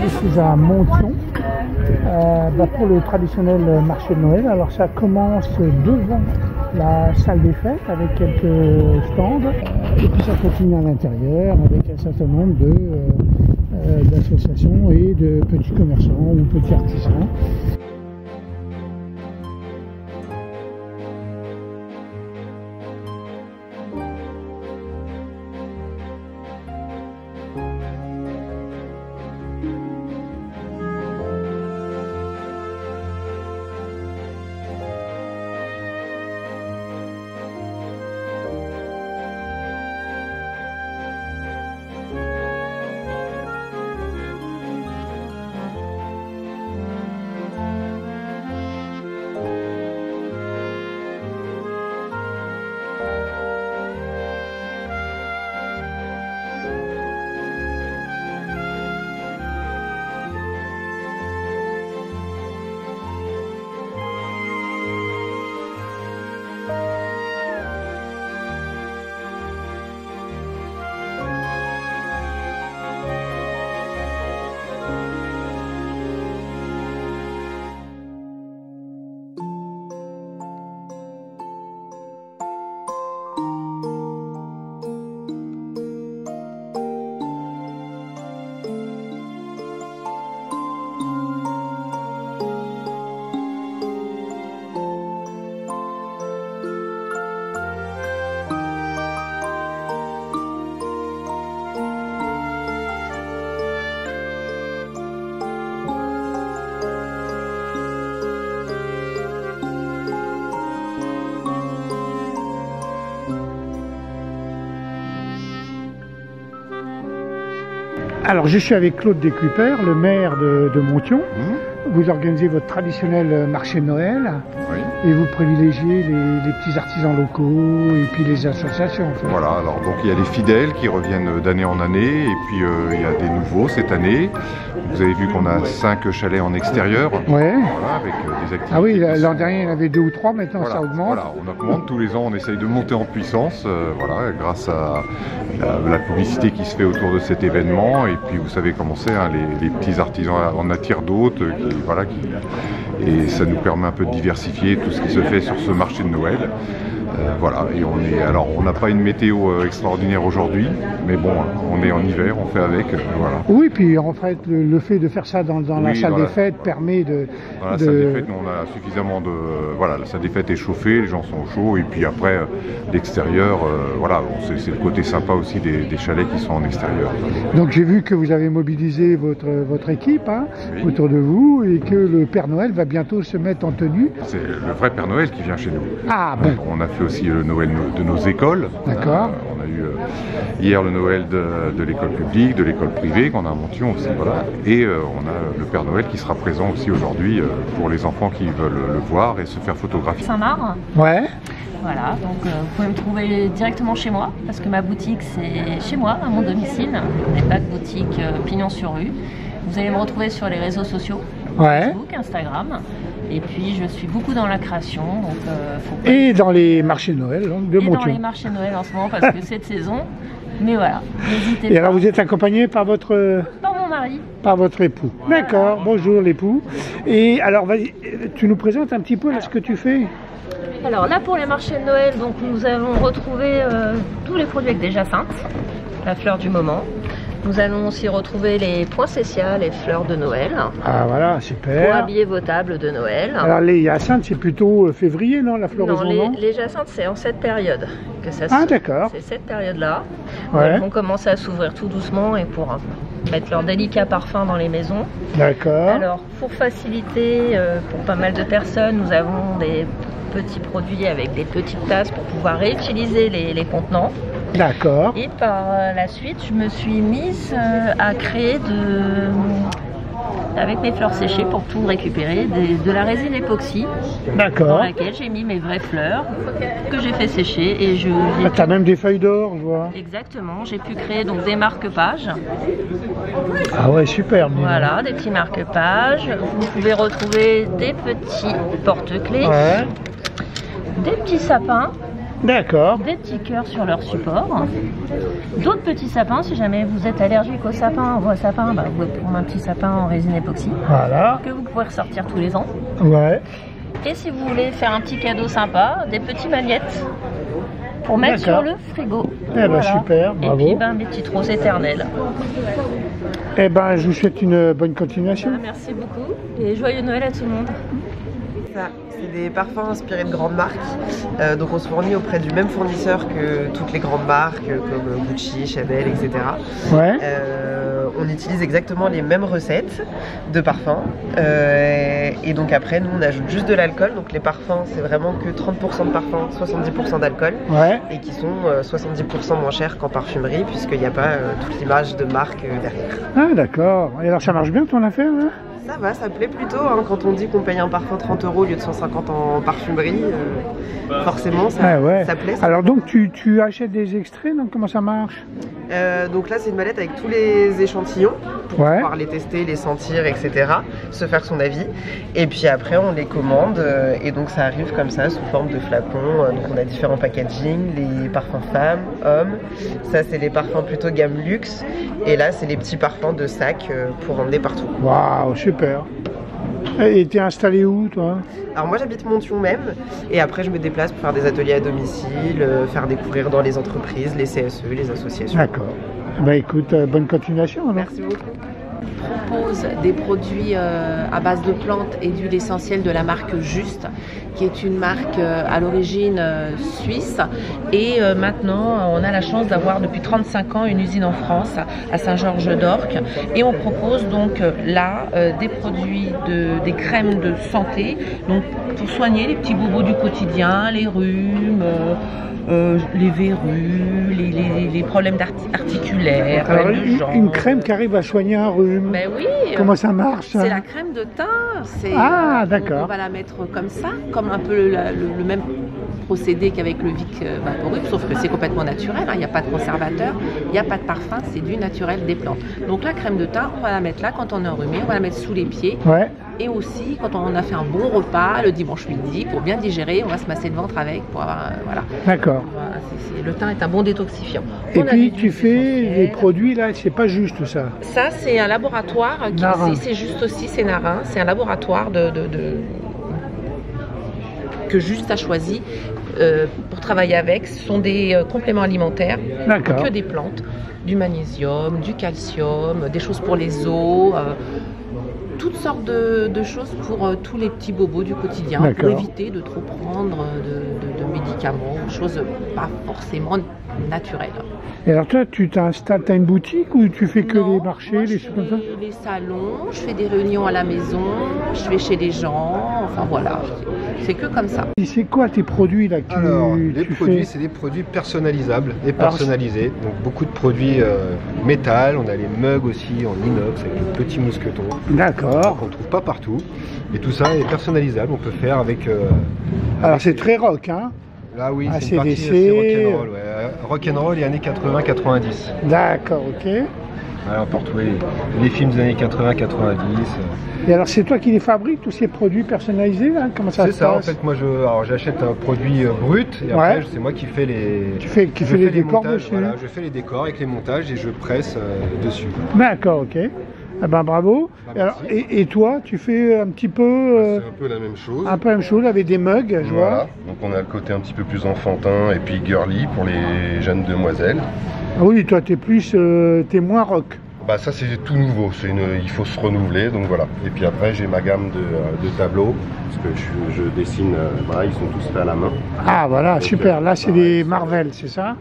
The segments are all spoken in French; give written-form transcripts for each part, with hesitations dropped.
je suis à Montion pour le traditionnel marché de Noël. Alors ça commence devant la salle des fêtes avec quelques stands et puis ça continue à l'intérieur avec un certain nombre d'associations et de petits commerçants ou petits artisans. Alors je suis avec Claude Descupers, le maire de Montion. Vous organisez votre traditionnel marché de Noël. Oui. Et vous privilégiez les petits artisans locaux et puis les associations. En fait. Voilà, alors donc il y a les fidèles qui reviennent d'année en année et puis il y a des nouveaux cette année. Vous avez vu qu'on a 5 chalets en extérieur. Ouais. Voilà, avec des activités. Ah oui, l'an dernier il y en avait 2 ou 3, maintenant voilà, ça augmente. Voilà, on augmente tous les ans, on essaye de monter en puissance, voilà, grâce à la publicité qui se fait autour de cet événement. Et puis vous savez comment c'est, hein, les petits artisans en attirent d'autres, et ça nous permet un peu de diversifier tout ce qui se fait sur ce marché de Noël. Voilà, et on n'a pas une météo extraordinaire aujourd'hui, mais bon, on est en hiver, on fait avec, voilà. Oui, puis en fait, le fait de faire ça dans la salle des fêtes permet de... Dans la salle des fêtes, on a suffisamment de... Voilà, la salle des fêtes est chauffée, les gens sont chauds, et puis après, l'extérieur, voilà, c'est le côté sympa aussi des chalets qui sont en extérieur. Donc j'ai vu que vous avez mobilisé votre équipe oui. autour de vous, et que le Père Noël va bientôt se mettre en tenue. C'est le vrai Père Noël qui vient chez nous. Ah bon. On a fait aussi le Noël de nos écoles. D'accord. On a eu hier le Noël de l'école publique, de l'école privée qu'on a à Montion aussi, voilà. Et on a le Père Noël qui sera présent aussi aujourd'hui pour les enfants qui veulent le voir et se faire photographier. Saint-Marc. Ouais. Voilà, donc vous pouvez me trouver directement chez moi, parce que ma boutique c'est chez moi, à mon domicile, n'est pas de boutique pignon sur rue. Vous allez me retrouver sur les réseaux sociaux, Facebook, Instagram. Et puis je suis beaucoup dans la création, donc faut pas... Et dans les marchés de Noël donc, de Montion. Et dans les marchés de Noël en ce moment, parce que c'est de saison. Mais voilà, n'hésitez pas. Et alors vous êtes accompagné par votre... Par mon mari. Par votre époux. Voilà. D'accord, bonjour l'époux. Et alors vas-y, tu nous présentes un petit peu là, ce que tu fais. Alors là pour les marchés de Noël, donc nous avons retrouvé tous les produits avec des jacinthes, la fleur du moment. Nous allons aussi retrouver les poinsettias, les fleurs de Noël. Ah voilà, super. Pour habiller vos tables de Noël. Alors les jacinthes, c'est plutôt février, non, la floraison? Non, les jacinthes, c'est en cette période que ça se... Ah d'accord. C'est cette période-là. Ouais. Elles vont commencer à s'ouvrir tout doucement et pour mettre leur délicat parfum dans les maisons. D'accord. Alors, pour faciliter, pour pas mal de personnes, nous avons des petits produits avec des petites tasses pour pouvoir réutiliser les contenants. D'accord. Et par la suite, je me suis mise à créer avec mes fleurs séchées pour tout récupérer, de la résine époxy. D'accord. Dans laquelle j'ai mis mes vraies fleurs que j'ai fait sécher et je. Ah, t'as même des feuilles d'or, je vois. Exactement. J'ai pu créer donc des marque-pages. Ah ouais, super. Voilà, des petits marque-pages. Vous pouvez retrouver des petits porte-clés, des petits sapins. D'accord. Des petits cœurs sur leur support. D'autres petits sapins, si jamais vous êtes allergique aux sapins ou aux sapins, bah, vous pouvez prendre un petit sapin en résine époxy. Voilà. Que vous pouvez ressortir tous les ans. Ouais. Et si vous voulez faire un petit cadeau sympa, des petits magnettes pour mettre sur le frigo. Eh ben super, bravo. Et puis ben, des petites roses éternelles. Eh ben je vous souhaite une bonne continuation. Merci beaucoup et joyeux Noël à tout le monde. C'est des parfums inspirés de grandes marques, donc on se fournit auprès du même fournisseur que toutes les grandes marques comme Gucci, Chanel, etc. Ouais. On utilise exactement les mêmes recettes de parfums et donc après nous on ajoute juste de l'alcool, donc les parfums c'est vraiment que 30% de parfum, 70% d'alcool, ouais. Et qui sont 70% moins chers qu'en parfumerie puisqu'il n'y a pas toute l'image de marque derrière. Ah d'accord, et alors ça marche bien ton affaire là? Ça va, ça plaît plutôt, hein. Quand on dit qu'on paye un parfum 30 € au lieu de 150 en parfumerie, forcément ça, ça plaît. Alors donc tu achètes des extraits, donc comment ça marche? Donc là c'est une mallette avec tous les échantillons pour pouvoir les tester, les sentir, etc. Se faire son avis. Et puis après on les commande et donc ça arrive comme ça sous forme de flacons. Donc on a différents packaging, les parfums femmes, hommes. Ça c'est les parfums plutôt gamme luxe. Et là c'est les petits parfums de sac pour emmener partout. Waouh, super. Et t'es installé où toi? Alors moi j'habite Montion même et après je me déplace pour faire des ateliers à domicile, faire découvrir dans les entreprises, les CSE, les associations. D'accord. Bah écoute, bonne continuation alors. Merci beaucoup. Propose des produits à base de plantes et d'huile essentielle de la marque Juste, qui est une marque à l'origine suisse. Et maintenant, on a la chance d'avoir depuis 35 ans une usine en France, à Saint-Georges-d'Orc. Et on propose donc là des produits, des crèmes de santé, donc pour soigner les petits bobos du quotidien, les rhumes, les verrues, les problèmes articulaires, alors, de jambes. Une crème qui arrive à soigner un rhume. Ben oui. Comment ça marche? C'est la crème de teint. Ah d'accord. On va la mettre comme ça, comme un peu le même procédé qu'avec le Vic Vaporub, sauf que c'est complètement naturel, hein. Il n'y a pas de conservateur, il n'y a pas de parfum, c'est du naturel des plantes. Donc la crème de teint, on va la mettre là quand on est enrhumé, on va la mettre sous les pieds. Ouais. Et aussi quand on a fait un bon repas le dimanche midi, pour bien digérer, on va se masser le ventre avec pour avoir voilà. D'accord. Voilà, le thym est un bon détoxifiant. Et puis tu fais des produits là, c'est pas juste ça. Ça c'est un laboratoire c'est juste aussi, c'est Narin, c'est un laboratoire que Juste a choisi pour travailler avec. Ce sont des compléments alimentaires, que des plantes, du magnésium, du calcium, des choses pour les os, toutes sortes de choses pour tous les petits bobos du quotidien, pour éviter de trop prendre de médicaments, choses pas forcément naturelles. Et alors toi, tu t'installes, tu as une boutique ou tu fais que les marchés, les choses comme ça? Les salons, je fais des réunions à la maison, je vais chez les gens, enfin voilà, c'est que comme ça. Et c'est quoi tes produits là que les produits, c'est des produits personnalisables et personnalisés. Donc beaucoup de produits métal, on a les mugs aussi en inox avec le petit mousqueton. D'accord. Qu'on ne trouve pas partout. Et tout ça est personnalisable, on peut faire avec... alors c'est très rock, hein? Là oui, c'est une partie assez rock'n'roll, rock'n'roll et années 80-90. D'accord, ok. Voilà, on peut retrouver les films des années 80-90. Et alors c'est toi qui les fabriques, tous ces produits personnalisés là? Comment ça se passe? C'est ça, en fait, moi j'achète un produit brut et après c'est moi qui fais les... Tu fais les décors dessus? Voilà, je fais les décors avec les montages et je presse dessus. D'accord, ok. Eh ben bravo. Alors, et toi, tu fais un petit peu... c'est un peu la même chose. Un peu la même chose avec des mugs, je vois. Donc on a le côté un petit peu plus enfantin et puis girly pour les jeunes demoiselles. Ah oui, toi t'es moins rock. Bah ça c'est tout nouveau, il faut se renouveler, donc voilà. Et puis après j'ai ma gamme de tableaux, parce que je dessine, voilà, ils sont tous faits à la main. Ah voilà, donc, super, là c'est des Marvel, c'est ça?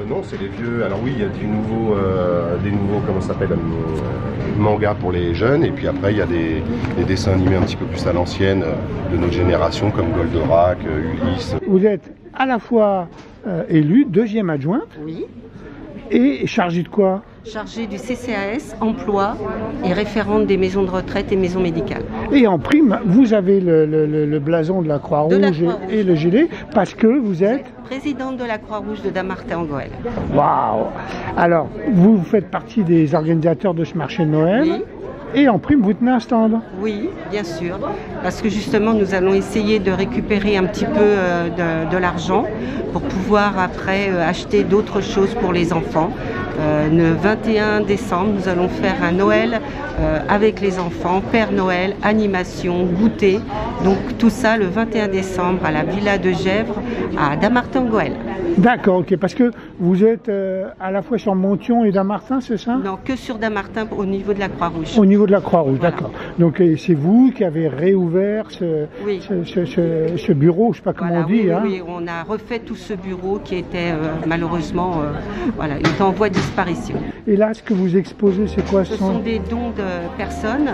Non, c'est les vieux, alors oui il y a des nouveaux, comment ça s'appelle, mangas pour les jeunes, et puis après il y a des dessins animés un petit peu plus à l'ancienne, de notre génération, comme Goldorak, Ulysse. Vous êtes à la fois élue, deuxième adjointe. Oui. Et chargée de quoi? Chargée du CCAS, emploi et référente des maisons de retraite et maisons médicales. Et en prime, vous avez le blason de la Croix-Rouge et le gilet parce que vous êtes présidente de la Croix-Rouge de Dammartin-en-Goële. Waouh! Alors, vous faites partie des organisateurs de ce marché de Noël. Oui. Et en prime, vous tenez un stand? Oui, bien sûr, parce que justement, nous allons essayer de récupérer un petit peu de l'argent pour pouvoir après acheter d'autres choses pour les enfants. Le 21 décembre, nous allons faire un Noël avec les enfants, Père Noël, animation, goûter. Donc tout ça le 21 décembre à la Villa de Gesvres à Dammartin-Goël. D'accord, ok, parce que vous êtes à la fois sur Monthyon et Dammartin, c'est ça? Non, que sur Dammartin au niveau de la Croix-Rouge. Au niveau de la Croix-Rouge, voilà. D'accord. Donc c'est vous qui avez réouvert oui. ce bureau, je ne sais pas comment on dit. Oui, hein. Oui, on a refait tout ce bureau qui était malheureusement voilà, il était en voie de disparition. Et là, ce que vous exposez, c'est quoi? Ce sont des dons de personnes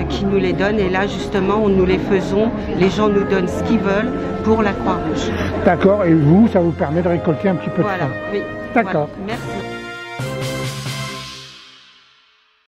qui nous les donnent et là justement, nous les faisons, les gens nous donnent ce qu'ils veulent pour la Croix-Rouge. D'accord, et vous, ça vous permet de récolter un petit peu de fonds. Oui. D'accord. Voilà. Merci.